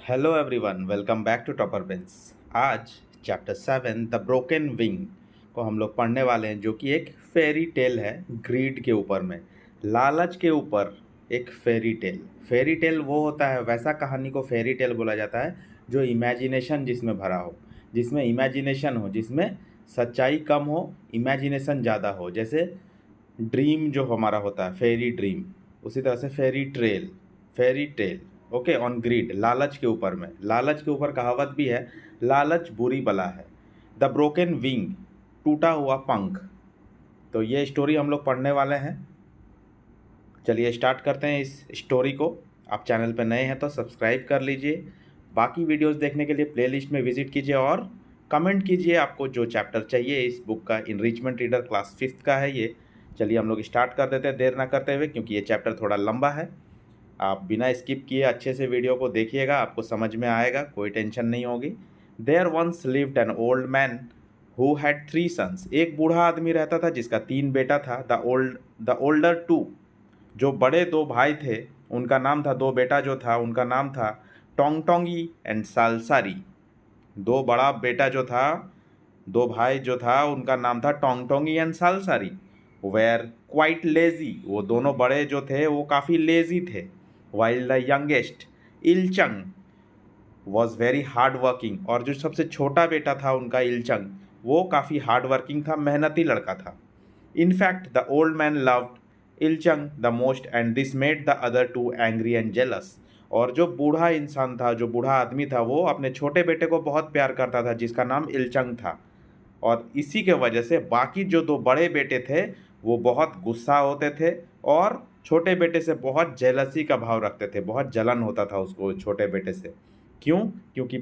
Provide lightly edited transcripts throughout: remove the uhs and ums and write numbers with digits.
Hello everyone, welcome back to Topper Bench. आज chapter 7 the broken wing को हम लोग पढ़ने वाले हैं, जो कि एक फेरी टेल है ग्रीड के ऊपर में, लालच के ऊपर। एक फेरी टेल वो होता है, वैसा कहानी को फेरी टेल बोला जाता है जो इमेजिनेशन जिसमें भरा हो, जिसमें इमेजिनेशन हो, जिसमें सच्चाई कम हो, इमेजिनेशन ज़्यादा हो। जैसे ड्रीम जो हमारा होता है फेरी ड्रीम, उसी तरह से fairy tale. Okay, on greed, लालच के ऊपर में। लालच के ऊपर कहावत भी है, लालच बुरी बला है। द ब्रोकन विंग, टूटा हुआ पंख। तो ये स्टोरी हम लोग पढ़ने वाले हैं। चलिए स्टार्ट करते हैं इस स्टोरी को। आप चैनल पर नए हैं तो सब्सक्राइब कर लीजिए। बाकी वीडियोस देखने के लिए प्लेलिस्ट में विजिट कीजिए और कमेंट कीजिए आपको जो चैप्टर चाहिए इस बुक का। इनरिचमेंट रीडर क्लास 5th का है ये। चलिए हम लोग स्टार्ट कर देते हैं देर ना करते हुए, क्योंकि ये चैप्टर थोड़ा लंबा है। आप बिना स्किप किए अच्छे से वीडियो को देखिएगा, आपको समझ में आएगा, कोई टेंशन नहीं होगी। There once lived an old man who had 3 sons. एक बूढ़ा आदमी रहता था जिसका 3 बेटा था। द ओल्डर टू, जो बड़े 2 भाई थे, उनका नाम था, 2 बेटा जो था उनका नाम था टोंगटोंगी एंड सालसारी। दो बड़ा बेटा जो था, 2 भाई जो था, उनका नाम था Tongtongi and Salsari. Were quite lazy, वो दोनों बड़े जो थे वो काफ़ी लेजी थे। While the youngest Ilchang was very hard working, और जो सबसे छोटा बेटा था उनका इलचंग, वो काफ़ी हार्ड वर्किंग था, मेहनती लड़का था। In fact the old man loved Ilchang the most and this made the other two angry and jealous. और जो बूढ़ा इंसान था, जो बूढ़ा आदमी था, वो अपने छोटे बेटे को बहुत प्यार करता था जिसका नाम इलचंग था। और इसी के वजह से बाकी जो 2 बड़े बेटे थे वो बहुत गुस्सा होते थे और छोटे बेटे से बहुत जेलसी का भाव रखते थे, बहुत जलन होता था उसको छोटे बेटे से। क्यों? क्योंकि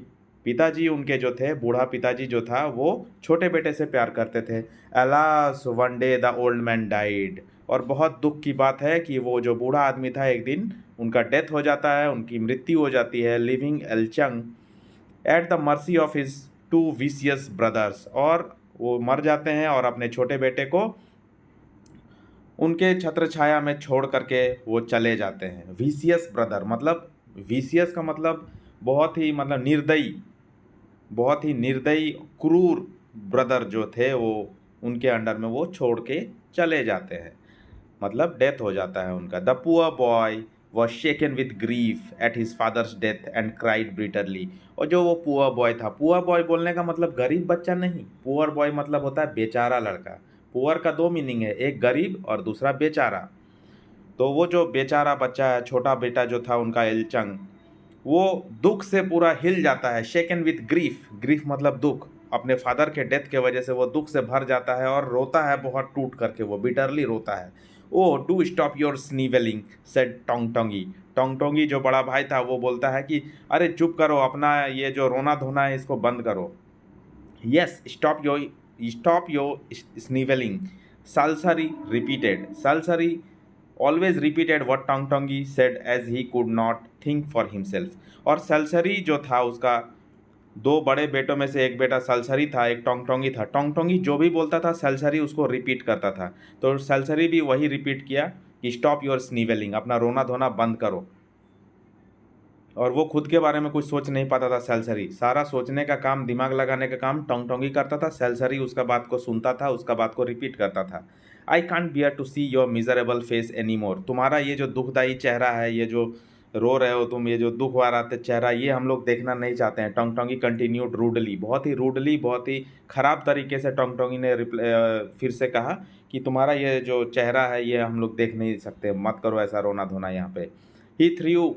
पिताजी उनके जो थे, बूढ़ा पिताजी जो था, वो छोटे बेटे से प्यार करते थे। Alas one day the old man died. और बहुत दुख की बात है कि वो जो बूढ़ा आदमी था, एक दिन उनका डेथ हो जाता है, उनकी मृत्यु हो जाती है, living Elchang at the mercy of his 2 vicious brothers. और वो मर जाते हैं और अपने छोटे बेटे को उनके छत्र छाया में छोड़ करके वो चले जाते हैं। विशियस ब्रदर मतलब, विशियस का मतलब बहुत ही, मतलब निर्दयी, बहुत ही निर्दयी क्रूर ब्रदर जो थे, वो उनके अंडर में वो छोड़ के चले जाते हैं, मतलब डेथ हो जाता है उनका। The poor boy was shaken with grief at his father's death and cried bitterly. और जो वो पुअर बॉय था, पुअर बॉय बोलने का मतलब गरीब बच्चा नहीं, पुअर बॉय मतलब होता है बेचारा लड़का। पुअर का 2 मीनिंग है, एक गरीब और दूसरा बेचारा। तो वो जो बेचारा बच्चा है, छोटा बेटा जो था उनका एलचंग, वो दुख से पूरा हिल जाता है। शेकन विथ ग्रीफ, ग्रीफ मतलब दुख, अपने फादर के डेथ के वजह से वो दुख से भर जाता है और रोता है बहुत टूट करके, वो बिटरली रोता है। ओ डू स्टॉप योर स्नीवेलिंग सेड टोंगटोंगी। टोंगटोंगी जो बड़ा भाई था वो बोलता है कि अरे चुप करो, अपना ये जो रोना धोना है इसको बंद करो। Yes, stop your snivelling, Salsari repeated. Salsari always repeated what Tongtongi said as he could not think for himself। और सलसरी जो था उसका 2 बड़े बेटों में से एक बेटा सलसरी था, एक टोंगटोंगी था। टोंगटोंगी जो भी बोलता था सलसरी उसको रिपीट करता था, तो सलसरी भी वही रिपीट किया कि स्टॉप योर स्नीवेलिंग, अपना रोना धोना बंद करो। और वो खुद के बारे में कुछ सोच नहीं पाता था सलसरी, सारा सोचने का काम, दिमाग लगाने का काम टोंगटोंगी करता था। सलसरी उसका बात को सुनता था, उसका बात को रिपीट करता था। I can't bear to see your miserable face any more. तुम्हारा ये जो दुखदाई चेहरा है, ये जो रो रहे हो तुम, ये जो दुख वाला चेहरा, ये हम लोग देखना नहीं चाहते हैं। टोंगटोंगी कंटिन्यूड रूडली, बहुत ही खराब तरीके से टोंगटोंगी ने फिर से कहा कि तुम्हारा ये जो चेहरा है ये हम लोग देख नहीं सकते, मत करो ऐसा रोना धोना यहाँ पे। He threw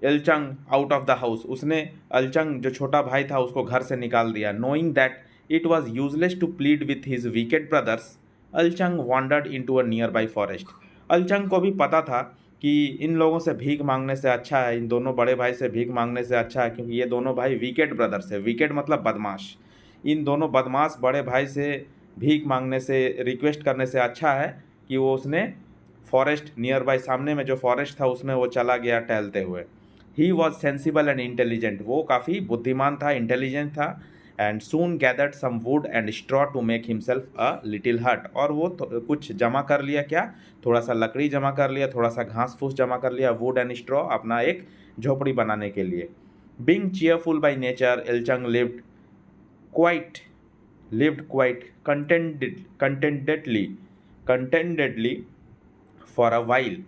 Elchang out of the house. उसने अलचंग जो छोटा भाई था उसको घर से निकाल दिया। Knowing that it was useless to plead with his wicked brothers, Alchang wandered into a nearby forest. Alchang को भी पता था कि इन लोगों से भीख मांगने से अच्छा है, इन दोनों बड़े भाई से भीख मांगने से अच्छा है, क्योंकि ये दोनों भाई वीकेड ब्रदर्स है। वीकेड मतलब बदमाश। इन दोनों बदमाश बड़े भाई से भीख मांगने से, रिक्वेस्ट करने से अच्छा है कि वो उसने फॉरेस्ट नियर बाई, सामने में जो फॉरेस्ट था उसमें वो चला गया टहलते हुए। He was sensible and intelligent, वो काफ़ी बुद्धिमान था, इंटेलिजेंट था। And soon gathered some wood and straw to make himself a little hut. और वो कुछ जमा कर लिया, क्या, थोड़ा सा लकड़ी जमा कर लिया, थोड़ा सा घास फूस जमा कर लिया, वुड एंड स्ट्रॉ, अपना एक झोपड़ी बनाने के लिए। Being cheerful by nature, Elchang quite lived quite contentedly for a while.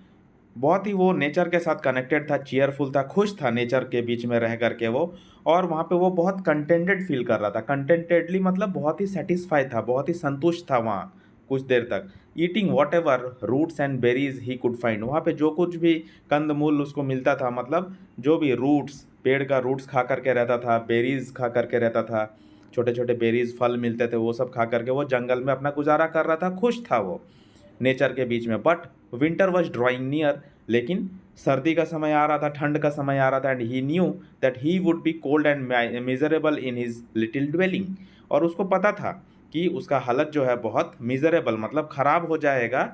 बहुत ही वो नेचर के साथ कनेक्टेड था, चीयरफुल था, खुश था नेचर के बीच में रह करके वो। और वहाँ पे वो बहुत कंटेंटेड फील कर रहा था। कंटेंटेडली मतलब बहुत ही सेटिस्फाइड था, बहुत ही संतुष्ट था वहाँ कुछ देर तक। Eating whatever roots and berries he could find, वहाँ पे जो कुछ भी कंदमूल उसको मिलता था, मतलब जो भी रूट्स, पेड़ का रूट्स खा करके रहता था, बेरीज खा करके रहता था, छोटे छोटे बेरीज फल मिलते थे, वो सब खा करके वो जंगल में अपना गुजारा कर रहा था, खुश था वो नेचर के बीच में। But winter was drawing near, लेकिन सर्दी का समय आ रहा था, ठंड का समय आ रहा था, and he knew that he would be cold and miserable in his little dwelling. और उसको पता था कि उसका हालत जो है बहुत मिजरेबल मतलब ख़राब हो जाएगा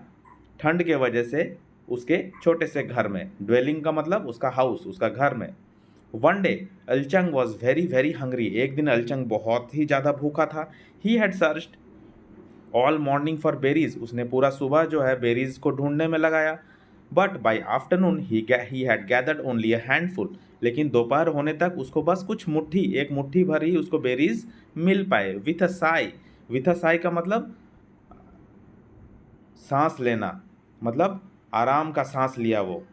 ठंड के वजह से उसके छोटे से घर में। ड्वेलिंग का मतलब उसका हाउस, उसका घर में। One day Alchang was very very hungry, एक दिन अलचंग बहुत ही ज़्यादा भूखा था। He had searched all morning for berries, उसने पूरा सुबह जो है बेरीज को ढूंढने में लगाया। But by afternoon he had gathered only a handful, लेकिन दोपहर होने तक उसको बस कुछ मुट्ठी, एक मुट्ठी भर ही उसको बेरीज मिल पाए। With a Sai, with a Sai का मतलब सांस लेना, मतलब आराम का सांस लिया वो,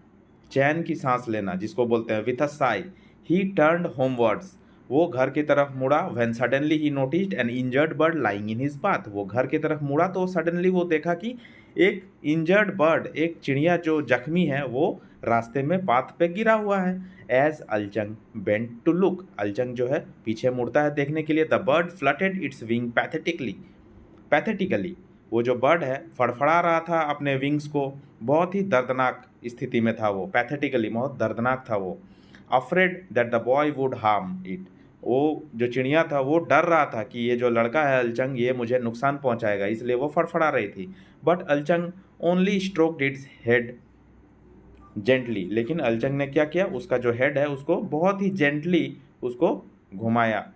चैन की सांस लेना जिसको बोलते हैं। With a sigh he turned homewards, वो घर की तरफ मुड़ा। When suddenly he noticed an injured bird lying in his path, वो घर की तरफ मुड़ा तो सडनली वो देखा कि एक इंजर्ड बर्ड, एक चिड़िया जो जख्मी है, वो रास्ते में पाथ पे गिरा हुआ है। As Alchang bent to look, Alchang जो है पीछे मुड़ता है देखने के लिए। The bird fluttered its wing pathetically, वो जो बर्ड है फड़फड़ा रहा था अपने विंग्स को, बहुत ही दर्दनाक स्थिति में था वो, पैथेटिकली बहुत दर्दनाक था वो। Afraid that the boy would harm it, वो जो चिड़िया था वो डर रहा था कि ये जो लड़का है अलचंग, ये मुझे नुकसान पहुंचाएगा, इसलिए वो फड़फड़ा रही थी। But Alchang only stroked its head gently, लेकिन अलचंग ने क्या किया, उसका जो हेड है उसको बहुत ही जेंटली उसको घुमाया।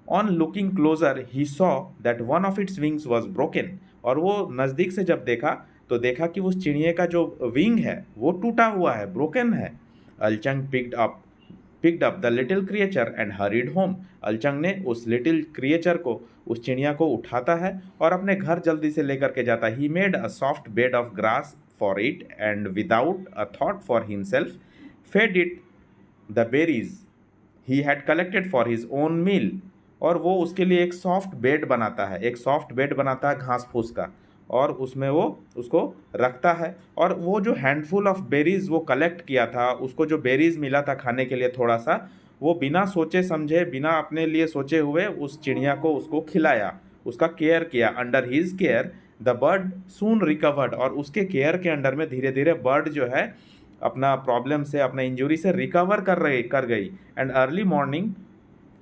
On looking closer he saw that one of its wings was broken, और वो नज़दीक से जब देखा तो देखा कि उस चिड़िए का जो विंग है वो टूटा हुआ है, ब्रोकन है। Alchang picked up the little creature and hurried home, Alchang ने उस लिटिल क्रिएचर को, उस चिड़िया को उठाता है और अपने घर जल्दी से लेकर के जाता है। He made a soft bed of grass for it and without a thought for himself fed it the berries he had collected for his own meal, और वो उसके लिए एक सॉफ्ट बेड बनाता है, एक सॉफ्ट बेड बनाता है घास फूस का, और उसमें वो उसको रखता है। और वो जो हैंडफुल ऑफ बेरीज वो कलेक्ट किया था, उसको जो बेरीज मिला था खाने के लिए थोड़ा सा, वो बिना सोचे समझे, बिना अपने लिए सोचे हुए उस चिड़िया को उसको खिलाया, उसका केयर किया। Under his care the bird soon recovered, और उसके केयर के अंडर में धीरे धीरे बर्ड जो है अपना प्रॉब्लम से, अपना इंजरी से रिकवर कर गई। एंड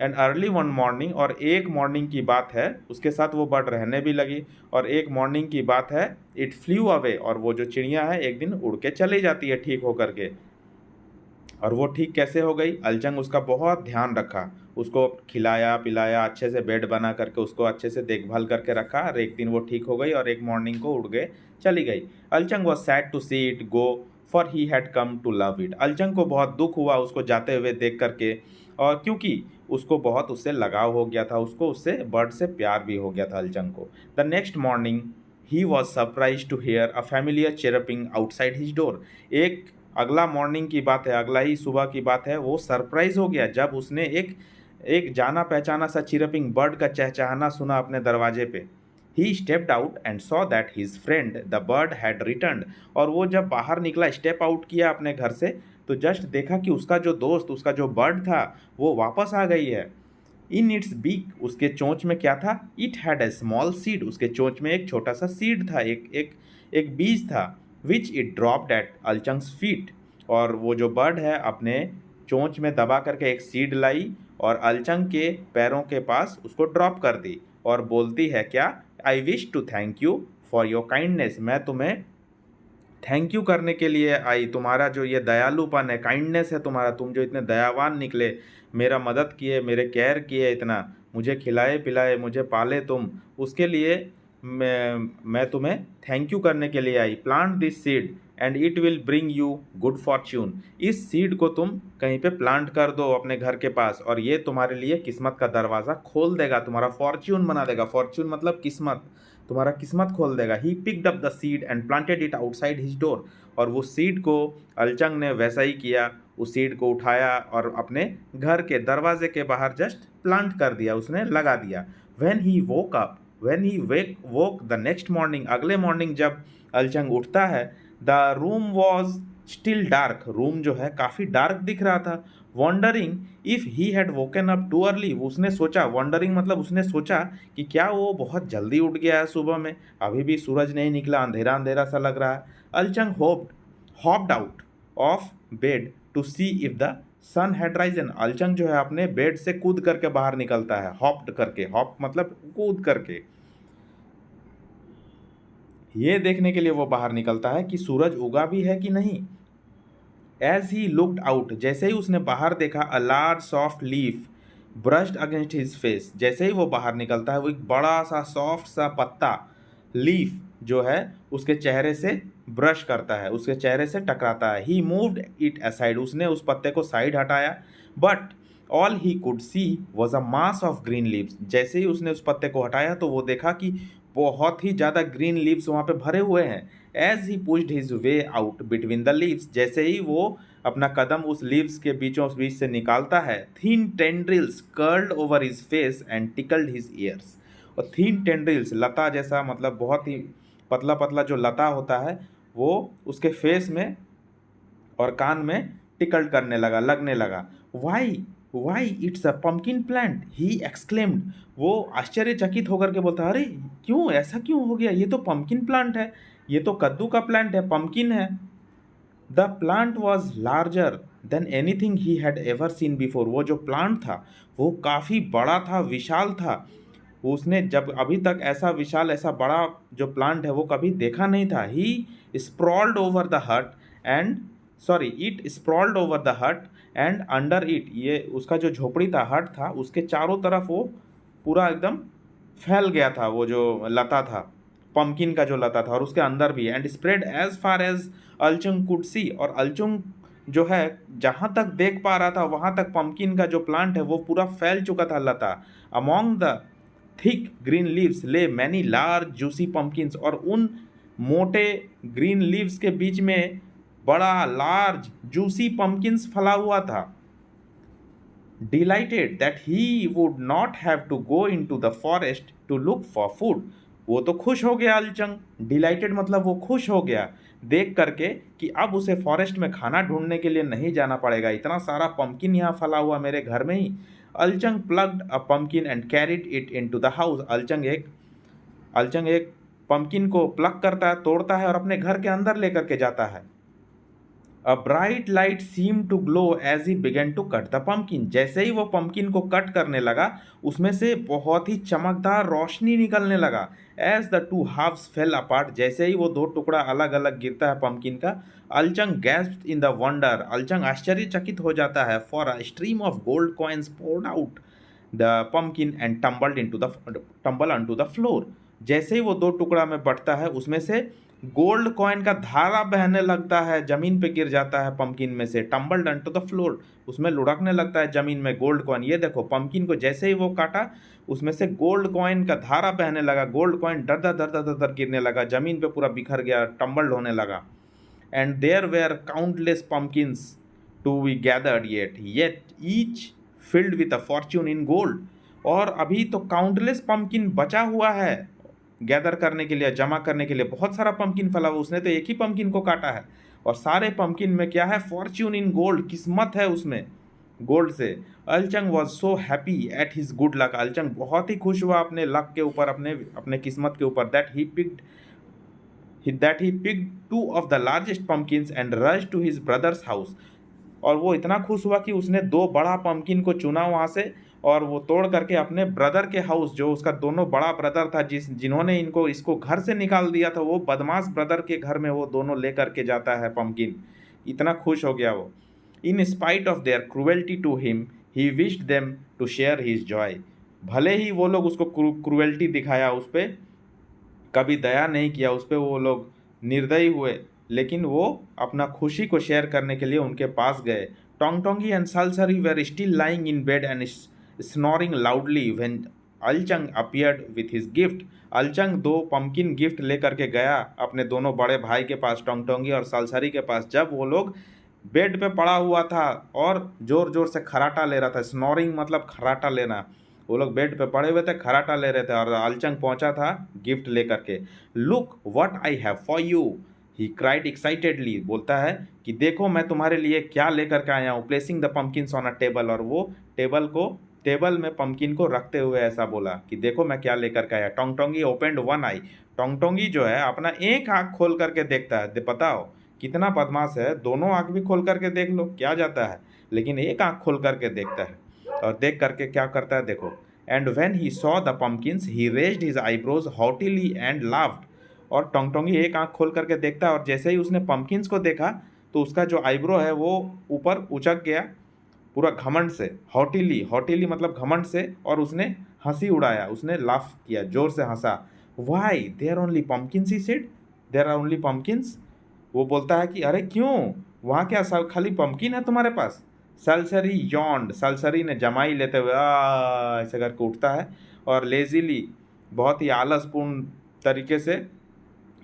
अर्ली वन मॉर्निंग, और एक मॉर्निंग की बात है, उसके साथ वो बर्ड रहने भी लगी। और एक मॉर्निंग की बात है, इट फ्लू अवे, और वो जो चिड़िया है एक दिन उड़ के चली जाती है ठीक होकर के। और वो ठीक कैसे हो गई, अलचंग उसका बहुत ध्यान रखा, उसको खिलाया पिलाया, अच्छे से बेड बना करके उसको अच्छे से देखभाल करके रखा, और एक दिन वो ठीक हो गई और एक मॉर्निंग को उड़ गए चली गई। Alchang was sad to see it go for he had come to love it, Alchang को बहुत दुख हुआ उसको जाते हुए देख करके, और क्योंकि उसको बहुत उससे लगाव हो गया था, उसको उससे बर्ड से प्यार भी हो गया था अलचंग को। The next morning he was surprised to hear a familiar chirping outside his door, एक अगला मॉर्निंग की बात है, अगला ही सुबह की बात है, वो सरप्राइज हो गया जब उसने एक एक जाना पहचाना सा चिरपिंग बर्ड का चहचहाना सुना अपने दरवाजे पे। ही stepped out and saw that his friend the bird had returned, और वो जब बाहर निकला, स्टेप आउट किया अपने घर से, तो जस्ट देखा कि उसका जो दोस्त, उसका जो बर्ड था, वो वापस आ गई है। इन इट्स बीक, उसके चोंच में क्या था, it had a small seed, उसके चोंच में एक छोटा सा सीड था, एक बीज था। Which it dropped at Alchang's feet, और वो जो बर्ड है अपने चोंच में दबा करके एक सीड लाई और अलचंग के पैरों के पास उसको ड्रॉप कर दी, और बोलती है क्या, I wish to thank you for your kindness, मैं तुम्हें थैंक यू करने के लिए आई, तुम्हारा जो ये दयालुपन है, काइंडनेस है तुम्हारा, तुम जो इतने दयावान निकले, मेरा मदद किए, मेरे केयर किए, इतना मुझे खिलाए पिलाए, मुझे पाले तुम, उसके लिए मैं तुम्हें थैंक यू करने के लिए आई। Plant this seed and it will bring you good fortune. इस सीड को तुम कहीं पे प्लांट कर दो अपने घर के पास और ये तुम्हारे लिए किस्मत का दरवाज़ा खोल देगा, तुम्हारा फॉर्च्यून बना देगा। फॉर्च्यून मतलब किस्मत, तुम्हारा किस्मत खोल देगा। He picked up the seed and planted it outside his door. और वो सीड को अलचंग ने वैसा ही किया, उस सीड को उठाया और अपने घर के दरवाजे के बाहर जस्ट प्लांट कर दिया, उसने लगा दिया। When he woke the next morning, अगले मॉर्निंग जब अलचंग उठता है, the room was still dark, room जो है काफ़ी डार्क दिख रहा था। Wondering if he had woken up too early, उसने सोचा, वॉन्डरिंग मतलब उसने सोचा कि क्या वो बहुत जल्दी उठ गया है सुबह में, अभी भी सूरज नहीं निकला, अंधेरा अंधेरा सा लग रहा है। Alchang hopped out of bed to see if the sun had risen. Alchang जो है अपने बेड से कूद करके बाहर निकलता है, हॉप्ड करके, हॉप मतलब कूद करके, ये देखने के लिए वो बाहर निकलता है कि सूरज उगा भी है कि नहीं। एज ही लुक्ड आउट, जैसे ही उसने बाहर देखा, a large soft leaf brushed against his face, जैसे ही वो बाहर निकलता है वो एक बड़ा सा सॉफ्ट सा पत्ता, लीफ जो है उसके चेहरे से ब्रश करता है, उसके चेहरे से टकराता है। ही मूव्ड इट असाइड, उसने उस पत्ते को साइड हटाया। But all he could see was a mass of green leaves, जैसे ही उसने उस पत्ते को हटाया तो वो देखा कि बहुत ही ज़्यादा ग्रीन लीव्स वहाँ पे भरे हुए हैं। As he pushed his way out between the leaves, जैसे ही वो अपना कदम उस लीव्स के बीचों बीच से निकालता है, thin tendrils curled over his face and tickled his years. और थिन टेंड्रिल्स, लता जैसा, मतलब बहुत ही पतला पतला जो लता होता है वो उसके फेस में और कान में टिकल्ड करने लगा, लगने लगा। Why it's a pumpkin plant, he exclaimed. वो आश्चर्यचकित होकर के बोलता है, अरे क्यों, ऐसा क्यों हो गया, ये तो पम्पकिन प्लांट है, ये तो कद्दू का प्लांट है, पम्पकिन है। The plant was larger than anything he had ever seen before, वो जो प्लांट था वो काफ़ी बड़ा था, विशाल था। उसने जब अभी तक ऐसा विशाल, ऐसा बड़ा जो प्लांट है वो कभी देखा नहीं था। ही स्प्रॉल्ड ओवर द हट एंड इट स्प्रॉल्ड ओवर द हट एंड अंडर इट, ये उसका जो झोपड़ी था, हट था, उसके चारों तरफ वो पूरा एकदम फैल गया था, वो जो लता था, पम्पकिन का जो लता था, और उसके अंदर भी। And spread as far as Alchung could see, और अलचुंग जो है जहाँ तक देख पा रहा था वहाँ तक पम्पकिन का जो प्लांट है वो पूरा फैल चुका था लता। Among the thick green leaves lay many large juicy pumpkins, और उन मोटे ग्रीन लीव्स के बीच में बड़ा लार्ज जूसी पम्पकिन्स फला हुआ था। Delighted that he would not have to go into the forest to look for food, वो तो खुश हो गया अलचंग। डिलाइटेड मतलब वो खुश हो गया देख करके कि अब उसे फॉरेस्ट में खाना ढूंढने के लिए नहीं जाना पड़ेगा, इतना सारा पम्पकिन यहाँ फला हुआ मेरे घर में ही। Alchang plucked a pumpkin and carried it into the house, Alchang एक पम्पकिन को प्लग करता है, तोड़ता है और अपने घर के अंदर लेकर के जाता है। A bright light seem to glow as he began to cut the pumpkin, जैसे ही वो पम्पकिन को कट करने लगा उसमें से बहुत ही चमकदार रोशनी निकलने लगा। As the two halves fell apart, जैसे ही वो दो टुकड़ा अलग अलग गिरता है पम्पकिन का, अलचंग गैस्प्ड इन द वंडर, अलचंग आश्चर्यचकित हो जाता है। For a stream of gold coins poured out the pumpkin and tumble onto the floor, जैसे ही वो दो टुकड़ा में बंटता है उसमें से गोल्ड कॉइन का धारा बहने लगता है, जमीन पे गिर जाता है पम्पकिन में से। Tumbled onto the floor, उसमें लुढ़कने लगता है जमीन में गोल्ड कॉइन। ये देखो पम्पकिन को जैसे ही वो काटा उसमें से गोल्ड कॉइन का धारा बहने लगा, गोल्ड कॉइन दर दर दर दर दर गिरने लगा, जमीन पे पूरा बिखर गया, टम्बल्ड होने लगा। And there were countless pumpkins to be gathered yet each filled with a fortune in gold, और अभी तो काउंटलेस पम्पकिन बचा हुआ है गैदर करने के लिए, जमा करने के लिए। बहुत सारा पम्पकिन फला हुआ, उसने तो एक ही पम्पकिन को काटा है और सारे पम्पकिन में क्या है, फॉर्च्यून इन गोल्ड, किस्मत है उसमें गोल्ड से। Alchang was so happy at his good luck, Alchang बहुत ही खुश हुआ अपने लक के ऊपर, अपने अपने किस्मत के ऊपर। That he picked two of the largest pumpkins and rush to his brothers house, और वो इतना खुश हुआ कि उसने दो बड़ा पम्पकिन को चुना वहाँ से और वो तोड़ करके अपने ब्रदर के हाउस, जो उसका दोनों बड़ा ब्रदर था जिन्होंने इसको घर से निकाल दिया था, वो बदमाश ब्रदर के घर में वो दोनों ले करके जाता है पम्पकिन। इतना खुश हो गया वो। In spite of their cruelty to him he wished them to share his joy, भले ही वो लोग उसको क्रूएल्टी दिखाया, उस पर कभी दया नहीं किया, उस पर वो लोग निर्दयी हुए, लेकिन वो अपना खुशी को शेयर करने के लिए उनके पास गए। Tongtongi and Salsari were still lying in bed and snoring loudly when Alchang appeared with his gift. Alchang दो पम्पकिन गिफ्ट लेकर के गया अपने दोनों बड़े भाई के पास, टोंगटोंगी और सालसरी के पास। जब वो लोग बेड पे पड़ा हुआ था और ज़ोर ज़ोर से खराटा ले रहा था, स्नोरिंग मतलब खराटा लेना, वो लोग बेड पे पड़े हुए थे, खराटा ले रहे थे, और अलचंग पहुंचा था गिफ्ट लेकर के। Look what I have for you, he cried excitedly, बोलता है कि देखो मैं तुम्हारे लिए क्या लेकर के आया हूँ। Placing the pumpkins on a table, और वो टेबल में पम्पकिन को रखते हुए ऐसा बोला कि देखो मैं क्या लेकर के आया। टोंगटोंगी ओपेंड वन आई, टोंगटोंगी जो है अपना एक आँख खोल करके देखता है। बताओ कितना बदमाश है, दोनों आँख भी खोल करके देख लो क्या जाता है, लेकिन एक आँख खोल करके देखता है। और देख करके क्या करता है देखो। And when he saw the pumpkins he raised his eyebrows haughtily and laughed. और टोंगटोंगी एक आँख खोल करके देखता है, और जैसे ही उसने पम्पकिन्स को देखा तो उसका जो आईब्रो है वो ऊपर उचक गया पूरा घमंड से। हॉटिली, हॉटिली मतलब घमंड से, और उसने हंसी उड़ाया, उसने लाफ किया, जोर से हंसा। Why they're only pumpkins, he said, there are only pumpkins. वो बोलता है कि अरे क्यों, वहाँ क्या सब खाली पम्पकिन है तुम्हारे पास। सलसरी यॉन्ड, सलसरी ने जमाई लेते हुए ऐसे करके उठता है, और लेजीली, बहुत ही आलसपूर्ण तरीके से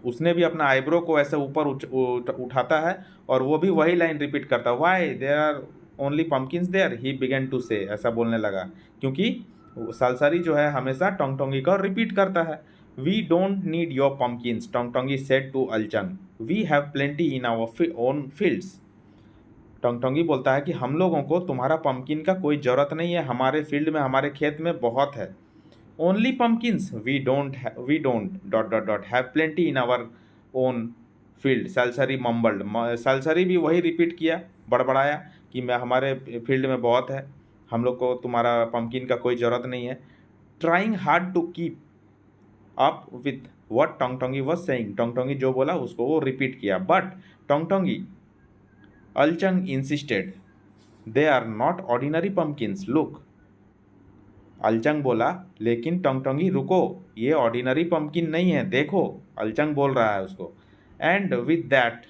उसने भी अपना आईब्रो को ऐसे ऊपर उठाता है, और वो भी वही लाइन रिपीट करता है, why there are only pumpkins there, he began to say, ऐसा बोलने लगा, क्योंकि सालसारी जो है हमेशा टोंगटोंगी का रिपीट करता है। We don't need your pumpkins, Tongtongi said to Alchang, we have plenty in our own fields. Tongtongi बोलता है कि हम लोगों को तुम्हारा पम्पकिन का कोई ज़रूरत नहीं है, हमारे फील्ड में, हमारे खेत में बहुत है। Only pumpkins, we don't dot dot dot have plenty in our own field, Salsari mumbled, Salsari भी वही रिपीट किया, बड़बड़ाया कि मैं, हमारे फील्ड में बहुत है, हम लोग को तुम्हारा पम्पकिन का कोई ज़रूरत नहीं है। Trying hard to keep up with what Tongtongi was saying, Tongtongi जो बोला उसको वो रिपीट किया। But Tongtongi, Alchang insisted, they are not ordinary pumpkins, look. Alchang बोला लेकिन टोंगटोंगी रुको, ये ऑर्डिनरी पम्पकिन नहीं है, देखो, अलचंग बोल रहा है उसको। And with that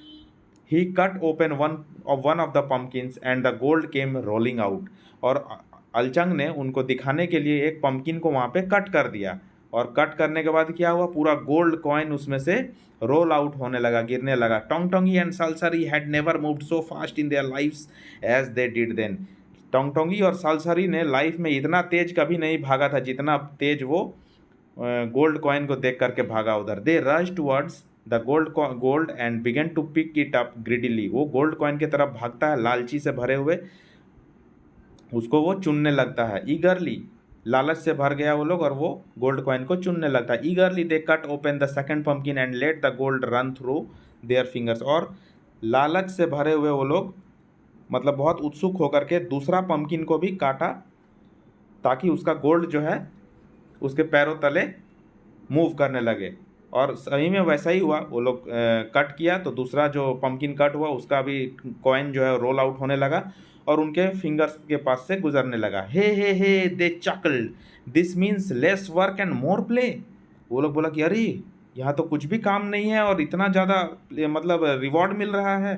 he cut open one of the pumpkins and the gold came rolling out. और अलचंग ने उनको दिखाने के लिए एक पम्पकिन को वहाँ पे कट कर दिया, और कट करने के बाद क्या हुआ, पूरा गोल्ड कॉइन उसमें से रोल आउट होने लगा, गिरने लगा। Tongtongi and Salsari had never moved so fast in their lives as they did then. Tongtongi और सालसरी ने लाइफ में इतना तेज कभी नहीं भागा था जितना तेज वो गोल्ड कॉइन को देख करके भागा उधर। They rush towards the gold and began to pick it up greedily, वो गोल्ड कॉइन की तरफ भागता है लालची से भरे हुए, उसको वो चुनने लगता है ईगरली, लालच से भर गया वो लोग, और वो गोल्ड कॉइन को चुनने लगता है। ईगरली दे cut open the second pumpkin and let the gold run through their fingers, और लालच से भरे हुए वो लोग, मतलब बहुत उत्सुक होकर के दूसरा पम्पकिन को भी काटा, ताकि उसका गोल्ड जो है उसके पैरों तले मूव करने लगे। और सही में वैसा ही हुआ, वो लोग कट किया तो दूसरा जो पम्पकिन कट हुआ उसका भी कॉइन जो है रोल आउट होने लगा, और उनके फिंगर्स के पास से गुजरने लगा। Hey they chuckled, this means less work and more play. वो लोग बोला कि अरे यहाँ तो कुछ भी काम नहीं है और इतना ज़्यादा मतलब रिवॉर्ड मिल रहा है,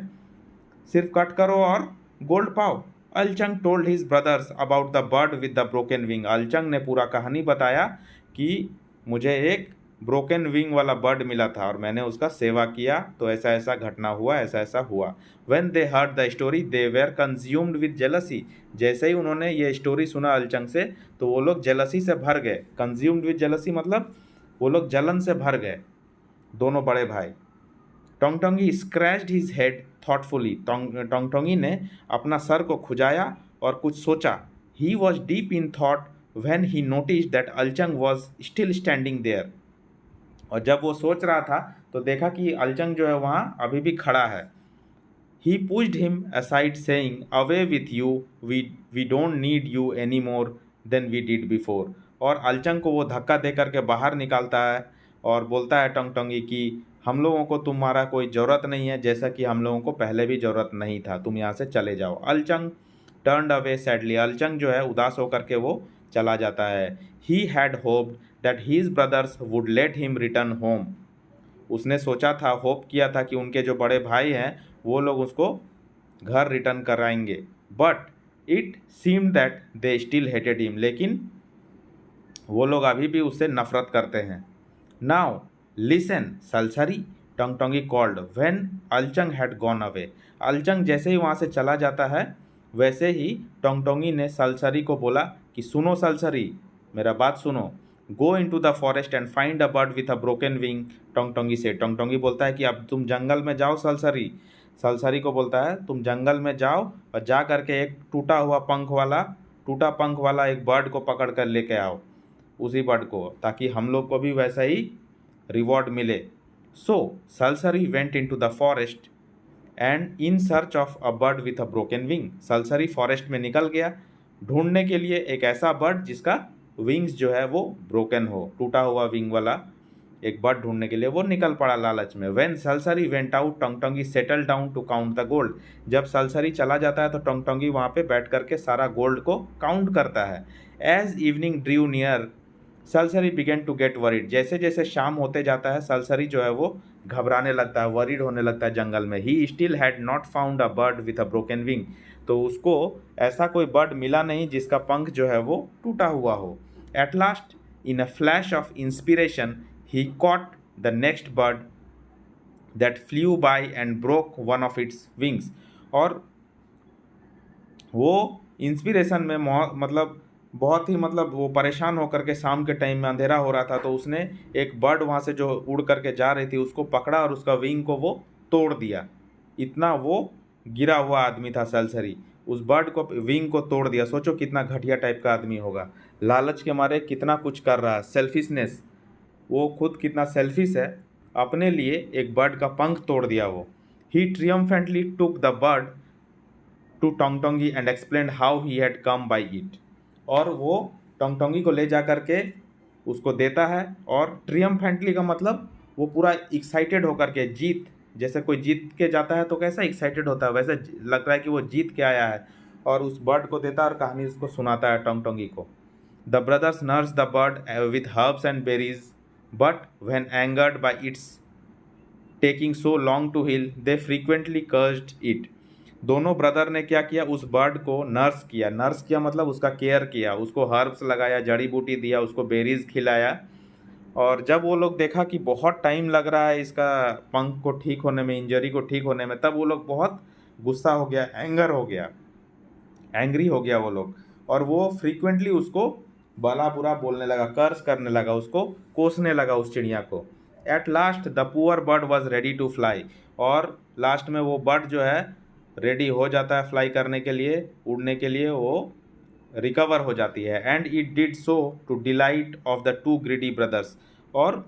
सिर्फ कट करो और गोल्ड पाओ। Alchang told his brothers about the bird with the broken wing, Alchang ने पूरा कहानी बताया कि मुझे एक ब्रोकन विंग वाला बर्ड मिला था और मैंने उसका सेवा किया, तो ऐसा ऐसा घटना हुआ, ऐसा ऐसा हुआ। When they heard the story they were consumed with jealousy, जैसे ही उन्होंने ये स्टोरी सुना अलचंग से तो वो लोग जेलसी से भर गए। कंज्यूम्ड विद जेलसी मतलब वो लोग जलन से भर गए, दोनों बड़े भाई। Tongtongi scratched his head thoughtfully, Tongtongi ने अपना सर को खुजाया और कुछ सोचा। He was deep in thought when he notice that Alchang was still standing there, और जब वो सोच रहा था तो देखा कि अलचंग जो है वहाँ अभी भी खड़ा है। He pushed him aside saying away with you, we don't need you any more than we did before. और अलचंग को वो धक्का दे करके बाहर निकालता है और बोलता है टोंगटोंगी कि हम लोगों को तुम्हारा कोई ज़रूरत नहीं है, जैसा कि हम लोगों को पहले भी ज़रूरत नहीं था, तुम यहाँ से चले जाओ। Alchang turned away sadly, Alchang जो है उदास होकर के वो चला जाता है। He had hoped that his brothers would let him return home, उसने सोचा था, होप किया था कि उनके जो बड़े भाई हैं वो लोग उसको घर रिटर्न कराएंगे, but it seemed that they still hated him, लेकिन वो लोग अभी भी उससे नफरत करते हैं। Now listen Salsari, Tongtongi called when Alchang had gone away. Alchang जैसे ही वहाँ से चला जाता है वैसे ही टोंगटोंगी ने सलसरी को बोला कि सुनो सलसरी, मेरा बात सुनो। Go into the forest and find a bird with a broken wing, Tongtongi से। टोंगटोंगी बोलता है कि अब तुम जंगल में जाओ सलसरी। सलसरी को बोलता है तुम जंगल में जाओ और जा करके एक टूटा पंख वाला एक बर्ड को पकड़ कर लेके आओ, उसी बर्ड को, ताकि हम लोग को भी वैसा ही रिवॉर्ड मिले। So Salsari went into the forest and in search of a bird with a broken wing. Salsari forest में निकल गया ढूंढने के लिए एक ऐसा बर्ड जिसका विंग्स जो है वो ब्रोकन हो, टूटा हुआ विंग वाला एक बर्ड ढूंढने के लिए वो निकल पड़ा लालच में। When Salsari went out, Tongtongi settle down to count the gold. जब सलसरी चला जाता है तो टोंगटोंगी वहाँ पे बैठ करके सारा गोल्ड को काउंट करता है। As evening drew near, Salsari began to get worried. जैसे जैसे शाम होते जाता है सलसरी जो है वो घबराने लगता है, वरीड होने लगता है जंगल में। He still had not found a bird with a broken wing, तो उसको ऐसा कोई बर्ड मिला नहीं जिसका पंख जो है वो टूटा हुआ हो। At last in a flash of inspiration he caught the next bird that flew by and broke one of its wings। और वो इंस्पिरेशन में मतलब बहुत ही मतलब वो परेशान होकर के शाम के टाइम में अंधेरा हो रहा था तो उसने एक बर्ड वहाँ से जो उड़ करके जा रही थी उसको पकड़ा और उसका विंग को वो तोड़ दिया। इतना वो गिरा हुआ आदमी था सलसरी, उस बर्ड को विंग को तोड़ दिया। सोचो कितना घटिया टाइप का आदमी होगा, लालच के मारे कितना कुछ कर रहा है, सेल्फिशनेस, वो खुद कितना सेल्फिश है, अपने लिए एक बर्ड का पंख तोड़ दिया वो। He triumphantly took the bird to Tongtongi and explain how he had come by it. और वो टोंगटोंगी को ले जा करके उसको देता है, और ट्रियम्फेंटली का मतलब वो पूरा एक्साइटेड होकर के, जीत जैसे कोई जीत के जाता है तो कैसा एक्साइटेड होता है वैसे लग रहा है कि वो जीत के आया है, और उस बर्ड को देता है और कहानी उसको सुनाता है टोंगटोंगी को। The brothers nurse the bird with herbs and berries, but when angered by its taking so long to heal, they frequently cursed it। दोनों ब्रदर ने क्या किया, उस बर्ड को नर्स किया। नर्स किया मतलब उसका केयर किया, उसको हर्ब्स लगाया, जड़ी बूटी दिया, उसको बेरीज खिलाया। और जब वो लोग देखा कि बहुत टाइम लग रहा है इसका पंख को ठीक होने में, इंजरी को ठीक होने में, तब वो लोग बहुत गुस्सा हो गया, एंग्री हो गया वो लोग, और वो फ्रीक्वेंटली उसको भला बुरा बोलने लगा, कर्स करने लगा, उसको कोसने लगा उस चिड़िया को। At last the poor bird was ready to fly, और लास्ट में वो बर्ड जो है रेडी हो जाता है फ्लाई करने के लिए, उड़ने के लिए वो रिकवर हो जाती है। And it did so to delight of the two greedy brothers, और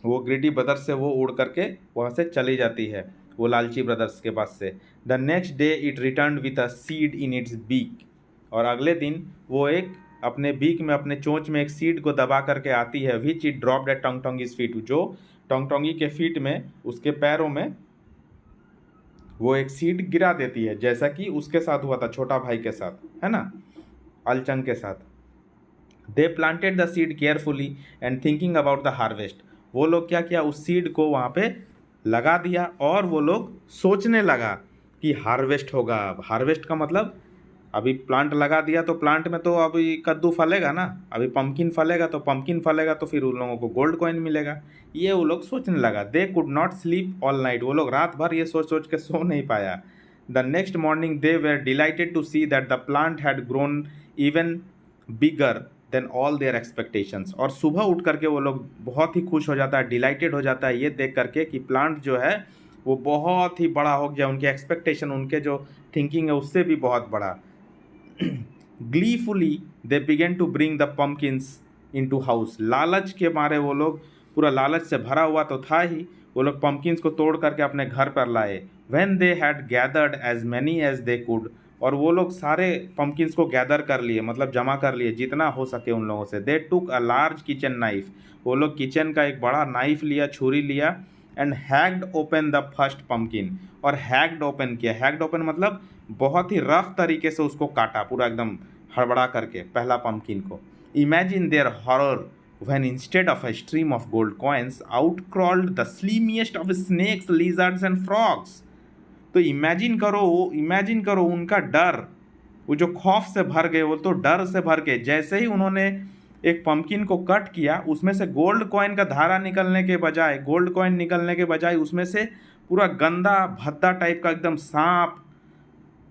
वो ग्रीडी ब्रदर्स से वो उड़ करके वहाँ से चली जाती है, वो लालची ब्रदर्स के पास से। The next day it return with a seed in its beak, और अगले दिन वो एक अपने बीक में, अपने चोंच में एक सीड को दबा करके आती है। Which it dropped at Tongtongi's feet, जो टोंगटोंगी के फीट में, उसके पैरों में वो एक सीड गिरा देती है, जैसा कि उसके साथ हुआ था छोटा भाई के साथ, है ना, अलचंग के साथ। They planted the seed carefully and thinking about the harvest. वो लोग क्या किया, उस सीड को वहाँ पे लगा दिया और वो लोग सोचने लगा कि हार्वेस्ट होगा। अब हार्वेस्ट का मतलब अभी प्लांट लगा दिया तो प्लांट में तो अभी कद्दू फलेगा ना, अभी पम्पकिन फलेगा तो पम्पकिन फलेगा तो फिर उन लोगों को गोल्ड कॉइन मिलेगा, ये वो लोग सोचने लगा। They could not sleep all night, वो लोग रात भर ये सोच सोच के सो नहीं पाया। The next morning they were delighted to see that the plant had grown even bigger than all their expectations. और सुबह उठ करके वो लोग बहुत ही खुश हो जाता है, डिलाइटेड हो जाता है ये देख करके कि प्लांट जो है वो बहुत ही बड़ा हो गया, उनके एक्सपेक्टेशन, उनके जो थिंकिंग है उससे भी बहुत बड़ा। Gleefully they began to bring the pumpkins into house। लालच के मारे वो लोग, पूरा लालच से भरा हुआ तो था ही, वो लोग पम्पकिन्स को तोड़ करके अपने घर पर लाए। When they had gathered as many as they could, और वो लोग सारे पम्पकिन्स को गैदर कर लिए, मतलब जमा कर लिए जितना हो सके उन लोगों से। They took a large kitchen knife, वो लोग किचन का एक बड़ा नाइफ लिया, छुरी लिया, and hacked open the first pumpkin, और हैक्ड ओपन किया। हैक्ड ओपन मतलब बहुत ही रफ तरीके से उसको काटा, पूरा एकदम हड़बड़ा करके पहला पम्पकिन को। Imagine their horror when instead of a stream of gold coins out crawled the slimiest of snakes, lizards and frogs। तो इमेजिन करो उनका डर, वो जो खौफ से भर गए, वो तो डर से भर गए। जैसे ही उन्होंने एक पंपकिन को कट किया, उसमें से गोल्ड कॉइन का धारा निकलने के बजाय, गोल्ड कॉइन निकलने के बजाय उसमें से पूरा गंदा भद्दा टाइप का एकदम सांप,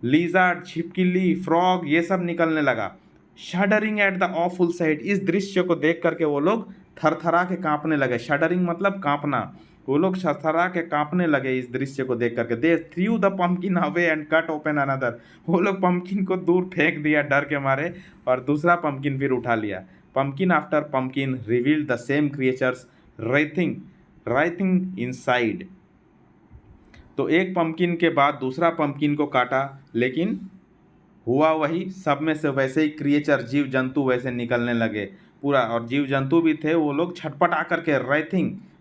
लीजर्ड, छिपकली, फ्रॉग ये सब निकलने लगा। Shuddering at the awful site, इस दृश्य को देख करके वो लोग थरथरा के कांपने लगे। शडरिंग मतलब कांपना, वो लोग थरथरा के कांपने लगे इस दृश्य को देख करके। They threw the pumpkin away and cut open another, वो लोग पंपकिन को दूर फेंक दिया डर के मारे और दूसरा पंपकिन फिर उठा लिया। Pumpkin after pumpkin revealed the same creatures writhing inside. तो एक पंपकिन के बाद दूसरा पंपकिन को काटा, लेकिन हुआ वही, सब में से वैसे ही क्रिएचर, जीव जंतु वैसे निकलने लगे पूरा। और जीव जंतु भी थे, वो लोग छटपटा करके,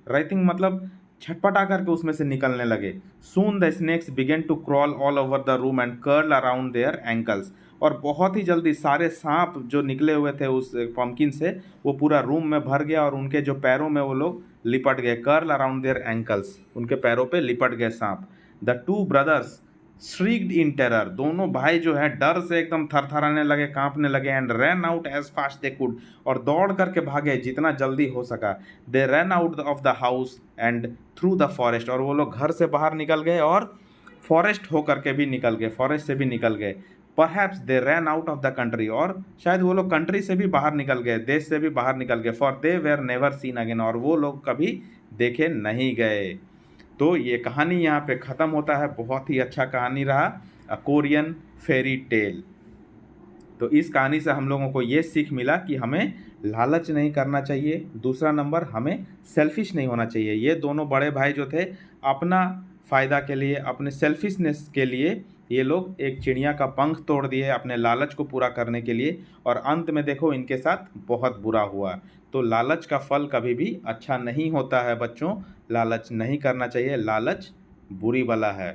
राइथिंग मतलब छटपटा करके उसमें से निकलने लगे। Soon the snakes began to crawl all over the room and curl around their ankles. और बहुत ही जल्दी सारे सांप जो निकले हुए थे उस पंपकिन से, वो पूरा रूम में भर गया और उनके जो पैरों में वो लोग लिपट गए। कर्ल अराउंड देयर एंकल्स, उनके पैरों पे लिपट गए सांप। The two brothers shrieked in terror, दोनों भाई जो है डर से एकदम थरथराने लगे, कांपने लगे। And ran out as fast they could, और दौड़ करके भागे जितना जल्दी हो सका। They ran out of the house and through the forest, और वो लोग घर से बाहर निकल गए और फॉरेस्ट होकर के भी निकल गए, फॉरेस्ट से भी निकल गए। Perhaps they ran out of the country, और शायद वो लोग कंट्री से भी बाहर निकल गए, देश से भी बाहर निकल गए। For they were never seen again, और वो लोग कभी देखे नहीं गए। तो ये कहानी यहाँ पे ख़त्म होता है। बहुत ही अच्छा कहानी रहा, अ कोरियन फेरी टेल। तो इस कहानी से हम लोगों को ये सीख मिला कि हमें लालच नहीं करना चाहिए। दूसरा नंबर, हमें सेल्फिश नहीं होना चाहिए। ये दोनों बड़े भाई जो थे, अपना फ़ायदा के लिए, अपने सेल्फिशनेस के लिए ये लोग एक चिड़िया का पंख तोड़ दिए अपने लालच को पूरा करने के लिए, और अंत में देखो इनके साथ बहुत बुरा हुआ। तो लालच का फल कभी भी अच्छा नहीं होता है बच्चों, लालच नहीं करना चाहिए, लालच बुरी बला है।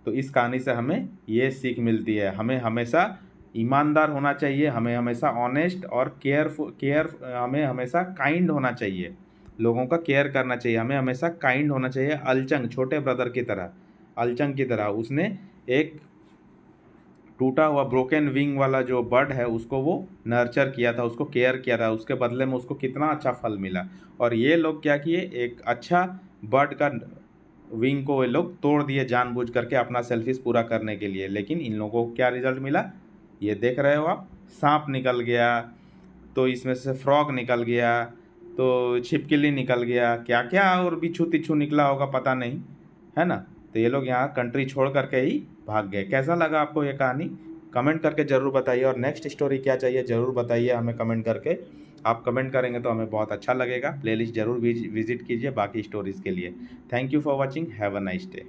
तो इस कहानी से हमें ये सीख मिलती है, हमें हमेशा ईमानदार होना चाहिए, हमें हमेशा ऑनेस्ट और हमें हमेशा काइंड होना चाहिए, लोगों का केयर करना चाहिए, हमें हमेशा काइंड होना चाहिए। अलचंग, छोटे ब्रदर की तरह, अलचंग की तरह, उसने एक टूटा हुआ ब्रोकन विंग वाला जो बर्ड है उसको वो नर्चर किया था, उसको केयर किया था, उसके बदले में उसको कितना अच्छा फल मिला। और ये लोग क्या किए, एक अच्छा बर्ड का विंग को ये लोग तोड़ दिए जानबूझ करके अपना सेल्फिश पूरा करने के लिए। लेकिन इन लोगों को क्या रिजल्ट मिला, ये देख रहे हो आप, सांप निकल गया, तो इसमें से फ्रॉग निकल गया, तो छिपकली निकल गया, क्या क्या और बिच्छू तिच्छू निकला होगा पता नहीं, है ना। तो ये लोग यहाँ कंट्री छोड़ करके ही भाग गए। कैसा लगा आपको ये कहानी, कमेंट करके ज़रूर बताइए। और नेक्स्ट स्टोरी क्या चाहिए ज़रूर बताइए हमें कमेंट करके। आप कमेंट करेंगे तो हमें बहुत अच्छा लगेगा। प्लेलिस्ट ज़रूर विजिट कीजिए बाकी स्टोरीज़ के लिए। Thank you for watching, have a nice day.